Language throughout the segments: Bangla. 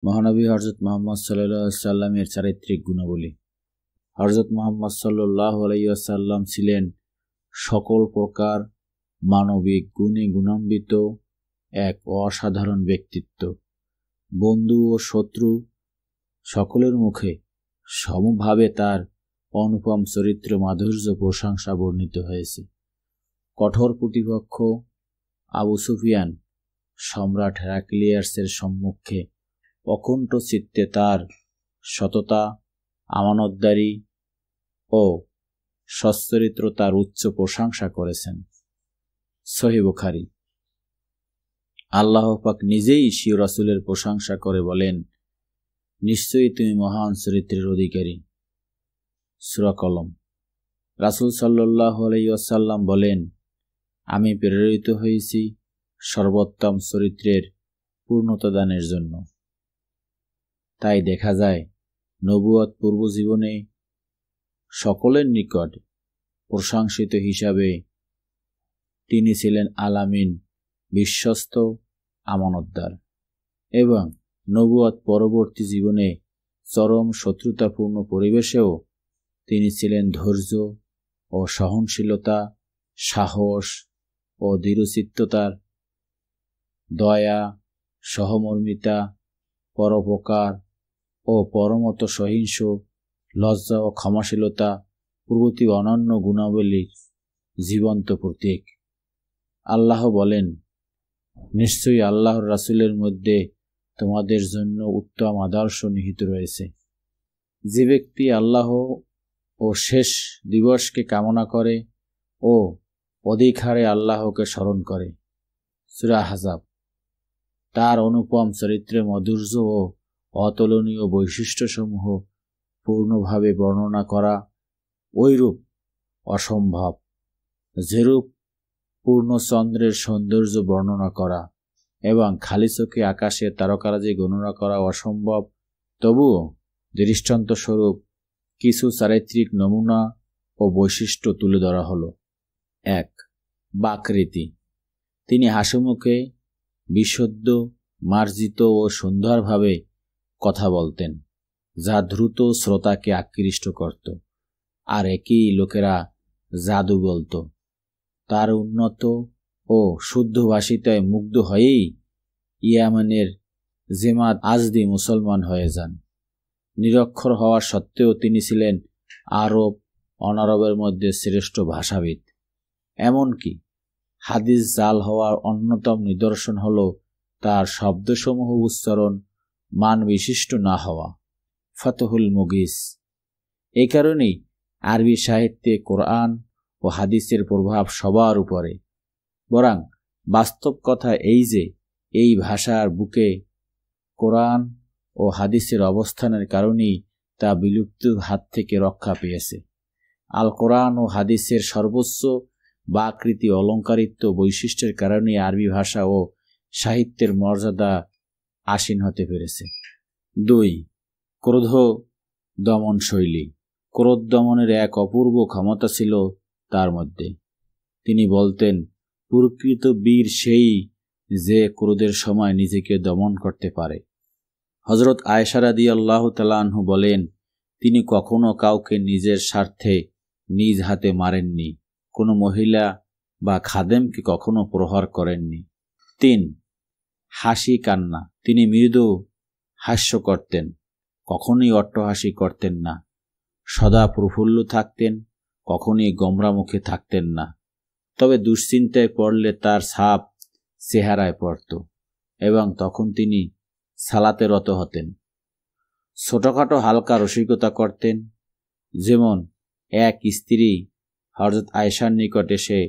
মহানবী হযরত মুহাম্মদ সাল্লাল্লাহু আলাইহি ওয়াসাল্লামের চারিত্রিক গুণাবলী। হযরত মুহাম্মদ সাল্লাল্লাহু আলাইহি ওয়াসাল্লাম ছিলেন সকল প্রকার মানবিক গুণে গুণান্বিত এক অসাধারণ ব্যক্তিত্ব। বন্ধু ও শত্রু সকলের মুখে সমভাবে তার অনুপম চরিত্র মাধুর্য প্রশংসা বর্ণিত হয়েছে। কঠোর প্রতিপক্ষ আবু সুফিয়ান সম্রাট হেরাক্লিয়াসের সম্মুখে অকুণ্ঠ চিত্তে তার সততা, আমানতদারি ও সচ্চরিত্রতার উচ্চ প্রশংসা করেছেন। সহিহ বুখারী। আল্লাহ পাক নিজেই স্বীয় রাসূলের প্রশংসা করে বলেন, নিশ্চয়ই তুমি মহান চরিত্রের অধিকারী। সূরা কলম। রাসূল সাল্লাল্লাহু আলাইহি ওয়াসাল্লাম বলেন, আমি প্রেরিত হয়েছি সর্বোত্তম চরিত্রের পূর্ণতা দানের জন্য। তাই দেখা যায় নবুয়ত পূর্ব জীবনে সকলের নিকট প্রশংসিত হিসাবে তিনি ছিলেন আলামিন, বিশ্বস্ত, আমানতদার, এবং নবুয়ত পরবর্তী জীবনে চরম শত্রুতাপূর্ণ পরিবেশেও তিনি ছিলেন ধৈর্য ও সহনশীলতা, সাহস ও দৃঢ়চিত্ততার, দয়া, সহমর্মিতা, পরোপকার ও পরমত সহিংস, লজ্জা ও ক্ষমাশীলতা প্রভৃতি অনন্য গুণাবলীর জীবন্ত প্রতীক। আল্লাহ বলেন, নিশ্চয়ই আল্লাহর রাসূলের মধ্যে তোমাদের জন্য উত্তম আদর্শ নিহিত রয়েছে। যে ব্যক্তি আল্লাহ ও শেষ দিবসকে কামনা করে ও অধিক হারে আল্লাহকে স্মরণ করে। সূরা আহজাব। তার অনুপম চরিত্রের মাধুর্য ও অতুলনীয় বৈশিষ্ট্যসমূহ পূর্ণভাবে বর্ণনা করা ওইরূপ অসম্ভব, যেরূপ পূর্ণচন্দ্রের সৌন্দর্য বর্ণনা করা এবং খালি চোখে আকাশের তারকারাজি গণনা করা অসম্ভব। তবুও দৃষ্টান্তস্বরূপ কিছু চারিত্রিক নমুনা ও বৈশিষ্ট্য তুলে ধরা হলো। ১. বাকরীতি। তিনি হাসিমুখে, বিশুদ্ধ, মার্জিত ও সুন্দরভাবে কথা বলতেন, যা দ্রুত শ্রোতাকে আকৃষ্ট করত, আর একই লোকেরা জাদু বলত। তার উন্নত ও শুদ্ধ ভাষিতায় মুগ্ধ হয়েই ইয়ামানের জেমাত আজদি মুসলমান হয়ে যান। নিরক্ষর হওয়া সত্ত্বেও তিনি ছিলেন আরব অনারবের মধ্যে শ্রেষ্ঠ ভাষাবিদ। এমনকি হাদিস জাল হওয়ার অন্যতম নিদর্শন হল তার শব্দসমূহ উচ্চারণ মান বিশিষ্ট না হওয়া। ফতহুল মুগিস। এই কারণেই আরবি সাহিত্যে কোরআন ও হাদিসের প্রভাব সবার উপরে। বরং বাস্তব কথা এই যে এই ভাষার বুকে কোরআন ও হাদিসের অবস্থানের কারণেই তা বিলুপ্তির হাত থেকে রক্ষা পেয়েছে। আল কোরআন ও হাদিসের সর্বোচ্চ বাকৃতি অলঙ্কারিত্ব বৈশিষ্ট্যের কারণে আরবি ভাষা ও সাহিত্যের মর্যাদা আসীন হতে পেরেছে। ২. ক্রোধ দমন শৈলী। ক্রোধ দমনের এক অপূর্ব ক্ষমতা ছিল তার মধ্যে। তিনি বলতেন, প্রকৃত বীর সেই যে ক্রোধের সময় নিজেকে দমন করতে পারে। হযরত আয়েশা রাদিয়াল্লাহু তাআলা আনহা বলেন, তিনি কখনো কাউকে নিজের স্বার্থে নিজ হাতে মারেননি, কোনো মহিলা বা খাদেমকে কখনো প্রহার করেননি। ৩. হাসি কান্না। তিনি মৃদু হাস্য করতেন, কখনোই অট্টহাসি করতেন না। সদা প্রফুল্ল থাকতেন, কখনোই গোমরা মুখে থাকতেন না। তবে দুশ্চিন্তায় পড়লে তার ছাপ চেহারায় পড়ত এবং তখন তিনি সালাতে রত হতেন। ছোটখাটো হালকা রসিকতা করতেন। যেমন এক স্ত্রী হযরত আয়েশার নিকট এসে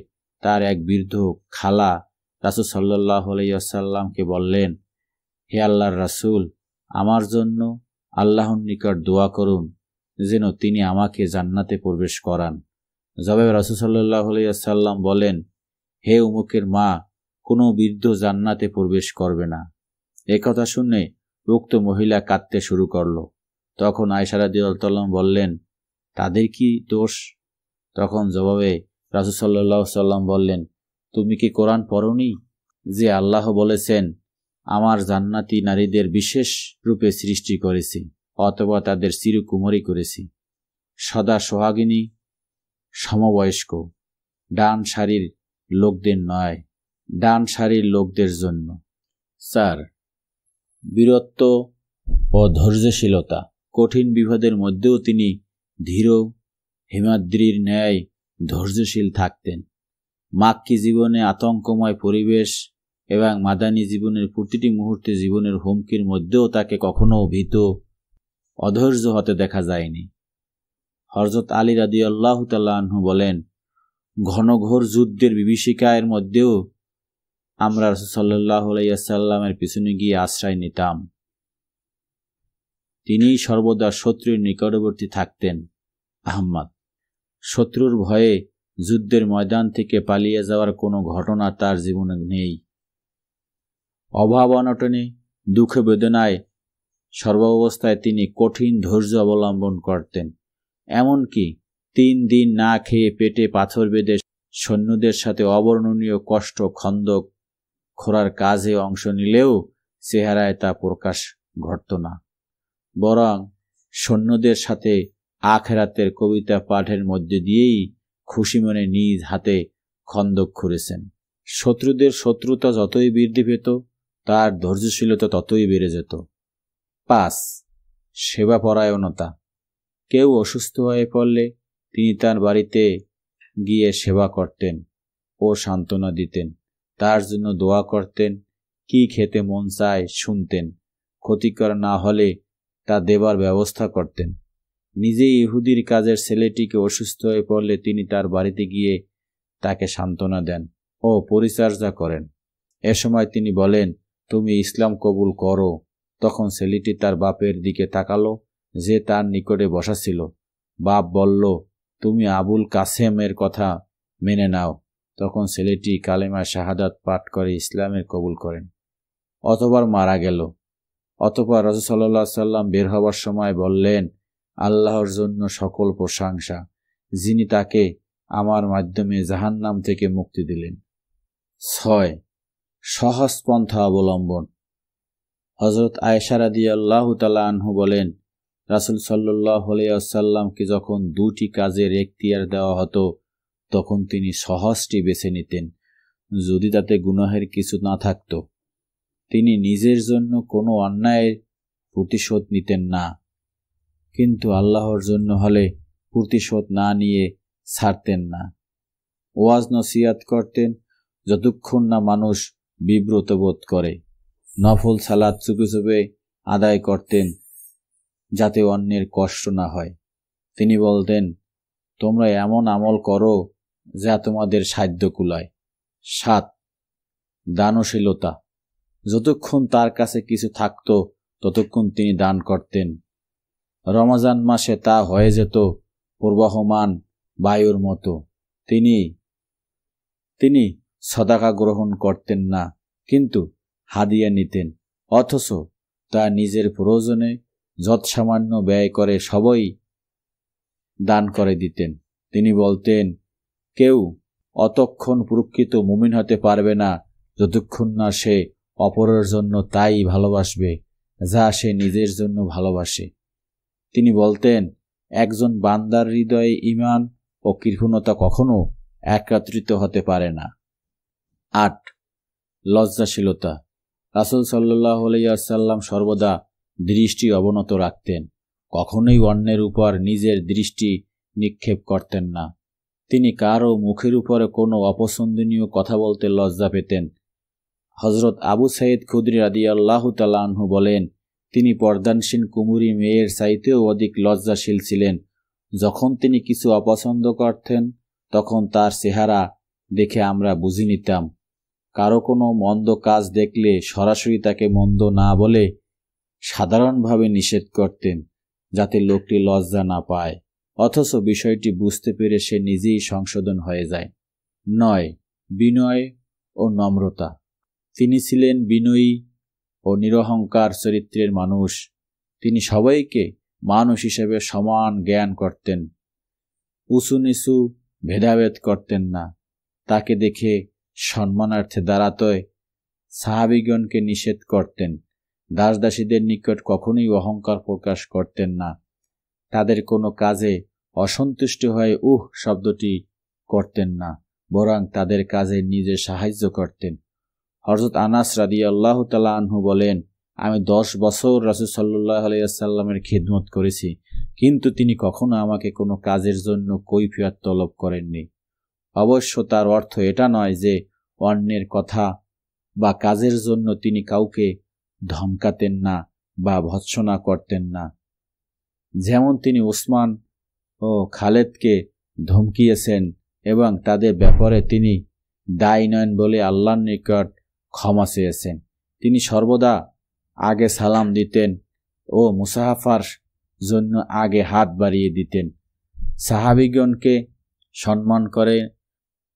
তার এক বৃদ্ধ খালা রাসূল সাল্লাল্লাহু আলাইহি ওয়াসাল্লামকে বললেন, হে আল্লাহর রাসূল, আমার জন্য আল্লাহর নিকট দোয়া করুন যেন তিনি আমাকে জান্নাতে প্রবেশ করান। জবাবে রাসূল সাল্লাল্লাহু আলাইহি ওয়াসাল্লাম বলেন, হে উমুকের মা, কোনো বৃদ্ধ জান্নাতে প্রবেশ করবে না। একথা শুনে উক্ত মহিলা কাঁদতে শুরু করল। তখন আয়েশা রাদিয়াল্লাহু তাআলা বললেন, তাদের কি দোষ? তখন জবাবে রাসূল সাল্লাল্লাহু আলাইহি ওয়াসাল্লাম বললেন, তুমি কি কোরআন পড়োনি যে আল্লাহ বলেছেন, আমার জান্নাতি নারীদের বিশেষ রূপে সৃষ্টি করেছি, অথবা তাদের চিরকুমারী করেছি, সদা সোহাগিনী, সমবয়স্ক, ডান সারির লোকদের নয়, ডান সারির লোকদের জন্য। 4. বীরত্ব ও ধৈর্যশীলতা। কঠিন বিপদের মধ্যেও তিনি ধীর হিমাদ্রির ন্যায় ধৈর্যশীল থাকতেন। মাক্কি জীবনে আতঙ্কময় পরিবেশ এবং মাদানী জীবনের প্রতিটি মুহূর্তে জীবনের হুমকির মধ্যেও তাকে কখনো ভীত, অধৈর্য হতে দেখা যায়নি। হযরত আলী রাদিয়াল্লাহু তাআলা আনহু বলেন, ঘনঘোর যুদ্ধের বিভীষিকার মধ্যেও আমরা রাসূল সাল্লাল্লাহু আলাইহি ওয়াসাল্লামের পিছনে গিয়ে আশ্রয় নিতাম। তিনিই সর্বদা শত্রুর নিকটবর্তী থাকতেন। আহমদ। শত্রুর ভয়ে যুদ্ধের ময়দান থেকে পালিয়ে যাওয়ার কোনো ঘটনা তার জীবনে নেই। অভাব অনটনে, দুঃখ বেদনায় সর্বাবস্থায় তিনি কঠিন ধৈর্য অবলম্বন করতেন। এমনকি 3 দিন না খেয়ে পেটে পাথর বেঁধে সৈন্যদের সাথে অবর্ণনীয় কষ্ট খন্দক খোঁড়ার কাজে অংশ নিলেও চেহারায় তা প্রকাশ ঘটত না, বরং সৈন্যদের সাথে আখেরাতের কবিতা পাঠের মধ্যে দিয়েই খুশি মনে নিজ হাতে খন্দক খুঁড়েছেন। শত্রুদের শত্রুতা যতই বৃদ্ধি পেত, তার ধৈর্যশীলতা ততই বেড়ে যেত। 5. সেবাপরায়ণতা। কেউ অসুস্থ হয়ে পড়লে তিনি তার বাড়িতে গিয়ে সেবা করতেন ও সান্ত্বনা দিতেন, তার জন্য দোয়া করতেন, কি খেতে মন চায় শুনতেন, ক্ষতিকর না হলে তা দেবার ব্যবস্থা করতেন। নিজেই ইহুদির কাজের ছেলেটিকে অসুস্থ হয়ে পড়লে তিনি তার বাড়িতে গিয়ে তাকে সান্ত্বনা দেন ও পরিচর্যা করেন। এ সময় তিনি বলেন, তুমি ইসলাম কবুল করো। তখন ছেলেটি তার বাপের দিকে তাকালো, যে তার নিকটে বসা ছিল। বাপ বলল, তুমি আবুল কাসেমের কথা মেনে নাও। তখন ছেলেটি কালেমা শাহাদাত পাঠ করে ইসলামের কবুল করেন। অতবার মারা গেল। অতঃপর রাসূল সাল্লাল্লাহু আলাইহি সাল্লাম বের হবার সময় বললেন, আল্লাহর জন্য সকল প্রশংসা, যিনি তাকে আমার মাধ্যমে জাহান্নাম থেকে মুক্তি দিলেন। 6. সহজ পন্থা অবলম্বন। হযরত আয়েশা রাদিয়াল্লাহু তাআলা আনহু বলেন, রাসূল সাল্লাল্লাহু আলাইহি ওয়াসাল্লামকে যখন 2টি কাজের এখতিয়ার দেওয়া হতো, তখন তিনি সহজটি বেছে নিতেন, যদি তাতে গুনাহের কিছু না থাকত। তিনি নিজের জন্য কোনো অন্যায়ের প্রতিশোধ নিতেন না, কিন্তু আল্লাহর জন্য হলে প্রতিশোধ না নিয়ে ছাড়তেন না। ওয়াজ নসিহত করতেন যতক্ষণ না মানুষ বিব্রত বোধ করে। নফল সালাত চুপে চুপে আদায় করতেন, যাতে অন্যের কষ্ট না হয়। তিনি বলতেন, তোমরা এমন আমল করো যা তোমাদের সাধ্য কুলায়। 7. দানশীলতা। যতক্ষণ তার কাছে কিছু থাকত, ততক্ষণ তিনি দান করতেন। রমজান মাসে তা হয়ে যেত প্রবাহমান বায়ুর মতো। তিনি সদাকা গ্রহণ করতেন না, কিন্তু হাদিয়া নিতেন, অথচ তা নিজের প্রয়োজনে যৎসামান্য ব্যয় করে সবই দান করে দিতেন। তিনি বলতেন, কেউ অতক্ষণ প্রকৃত মুমিন হতে পারবে না যতক্ষণ না সে অপরের জন্য তাই ভালোবাসবে যা সে নিজের জন্য ভালোবাসে। তিনি বলতেন, একজন বান্দার হৃদয়ে ঈমান ও কৃপণতা কখনো একত্রিত হতে পারে না। 8. লজ্জাশীলতা। রাসূল সাল্লাল্লাহু আলাইহি ওয়াসাল্লাম সর্বদা দৃষ্টি অবনত রাখতেন, কখনোই অন্যের উপর নিজের দৃষ্টি নিক্ষেপ করতেন না। তিনি কারও মুখের উপরে কোনো অপছন্দনীয় কথা বলতে লজ্জা পেতেন। হযরত আবু সাঈদ খুদরি রাদিয়াল্লাহু তাআলা আনহু বলেন, তিনি পর্দানসীন কুমুরী মেয়ের চাইতেও অধিক লজ্জাশীল ছিলেন। যখন তিনি কিছু অপছন্দ করতেন, তখন তার চেহারা দেখে আমরা বুঝে নিতাম। কারো কোনো মন্দ কাজ দেখলে সরাসরি তাকে মন্দ না বলে সাধারণভাবে নিষেধ করতেন, যাতে লোকটি লজ্জা না পায়, অথচ বিষয়টি বুঝতে পেরে সে নিজেই সংশোধন হয়ে যায়। 9. বিনয় ও নম্রতা। তিনি ছিলেন বিনয়ী ও নিরহংকার চরিত্রের মানুষ। তিনি সবাইকে মানুষ হিসেবে সমান জ্ঞান করতেন, উঁচু নিচু ভেদাভেদ করতেন না। তাকে দেখে সম্মানার্থে দাঁড়াতে সাহাবীগণকে নিষেধ করতেন। দাসদাসীদের নিকট কখনোই অহংকার প্রকাশ করতেন না। তাদের কোনো কাজে অসন্তুষ্ট হয়ে শব্দটি করতেন না, বরং তাদের কাজে নিজে সাহায্য করতেন। হযরত আনাস রাদিয়াল্লাহু তাআলা আনহু বলেন, আমি 10 বছর রাসূল সাল্লাল্লাহু আলাইহি ওয়াসাল্লামের খিদমত করেছি, কিন্তু তিনি কখনো আমাকে কোনো কাজের জন্য কৈফিয়ত তলব করেননি। অবশ্য তার অর্থ এটা নয় যে অন্যের কথা বা কাজের জন্য তিনি কাউকে ধমকাতেন না বা ভৎসনা করতেন না। যেমন তিনি উসমান ও খালেদকে ধমকিয়েছেন এবং তাদের ব্যাপারে তিনি দায়ী নন বলে আল্লাহর নিকট ক্ষমা চেয়েছেন। তিনি সর্বদা আগে সালাম দিতেন ও মুসাফার জন্য আগে হাত বাড়িয়ে দিতেন। সাহাবীগণকে সম্মান করে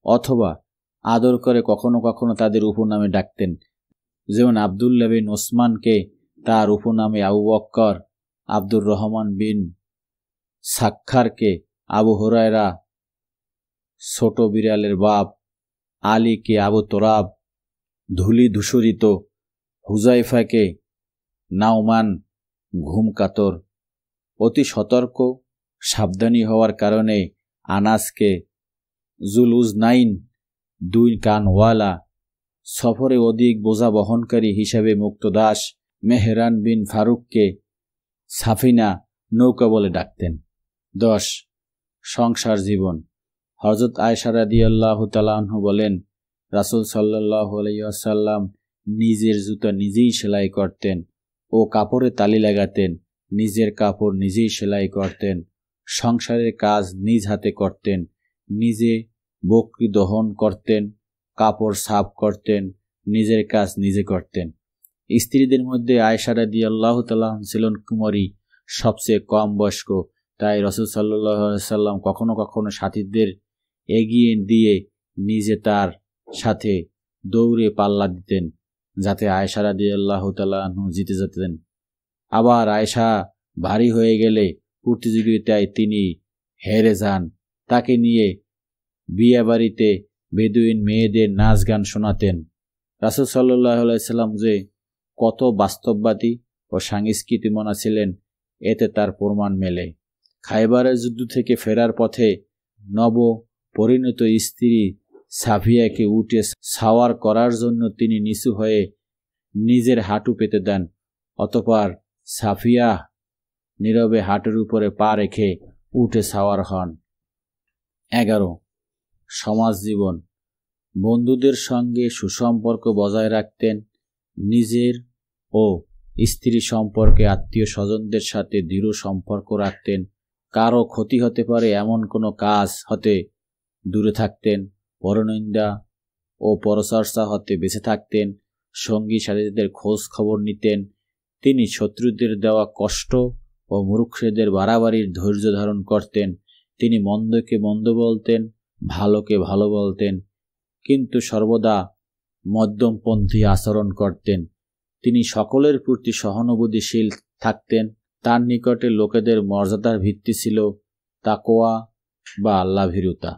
অথবা আদর করে কখনো কখনো তাদের উপনামে ডাকতেন। যেমন আব্দুল্লাহ বিন ওসমানকে তার উপনামে আবু বক্কর, আব্দুর রহমান বিন সাক্কারকে আবু হুরায়রা, ছোট বিড়ালের বাপ, আলীকে আবু তোরাব, ধূলি ধূসরিত হুজাইফাকে নাওমান, ঘুমকাতর। অতি সতর্ক সাবধানী হওয়ার কারণে আনাসকে জুলউজনাইন, 2 কানওয়ালা, সফরে অধিক বোঝা বহনকারী হিসাবে মুক্তদাস মেহরান বিন ফারুককে সাফিনা, নৌকা বলে ডাকতেন। 10. সংসার জীবন। হযরত আয়েশা রাদিয়াল্লাহু তাআলা আনহা বলেন, রাসূল সাল্লাল্লাহু আলাইহি ওয়াসাল্লাম নিজের জুতা নিজেই সেলাই করতেন ও কাপড়ে তালি লাগাতেন, নিজের কাপড় নিজেই সেলাই করতেন, সংসারের কাজ নিজ হাতে করতেন, নিজে বকরি দহন করতেন, কাপড় সাফ করতেন, নিজের কাজ নিজে করতেন। স্ত্রীদের মধ্যে আয়েশা রাদিয়াল্লাহু তাআলা ছিলেন কুমারী, সবচেয়ে কম বয়স্ক। তাই রাসূল সাল্লাল্লাহু আলাইহি ওয়াসাল্লাম কখনো কখনো সাথীদের এগিয়ে দিয়ে নিজে তার সাথে দৌড়ে পাল্লা দিতেন, যাতে আয়েশা রাদিয়াল্লাহু তাআলা জিতে যেতেন। আবার আয়েশা ভারী হয়ে গেলে প্রতিযোগিতায় তিনি হেরে যান। তাকে নিয়ে বিয়েবাড়িতে বেদুইন মেয়েদের নাচ গান শোনাতেন। রাসূল সাল্লাল্লাহু আলাইহি ওয়াসাল্লাম যে কত বাস্তববাদী ও সাংস্কৃতিমনা ছিলেন, এতে তার প্রমাণ মেলে। খায়বারের যুদ্ধ থেকে ফেরার পথে নব পরিণত স্ত্রী সাফিয়াকে উঠে সাওয়ার করার জন্য তিনি নিচু হয়ে নিজের হাঁটু পেতে দেন। অতঃপর সাফিয়া নীরবে হাঁটুর উপরে পা রেখে উঠে সাওয়ার হন। 11. সমাজ জীবন। বন্ধুদের সঙ্গে সুসম্পর্ক বজায় রাখতেন। নিজের ও স্ত্রী সম্পর্কে আত্মীয় স্বজনদের সাথে দৃঢ় সম্পর্ক রাখতেন। কারো ক্ষতি হতে পারে এমন কোনো কাজ হতে দূরে থাকতেন। পরনিন্দা ও পরচর্চা হতে বেঁচে থাকতেন। সঙ্গী সাথীদের খোঁজ খবর নিতেন। তিনি শত্রুদের দেওয়া কষ্ট ও মূর্খদের বাড়াবাড়ির ধৈর্য ধারণ করতেন। তিনি মন্দকে মন্দ বলতেন, ভালোকে ভালো বলতেন, কিন্তু সর্বদা মধ্যমপন্থী আচরণ করতেন। তিনি সকলের প্রতি সহানুভূতিশীল থাকতেন। তার নিকটে লোকেদের মর্যাদার ভিত্তি ছিল তাকওয়া বা আল্লাহভীরুতা।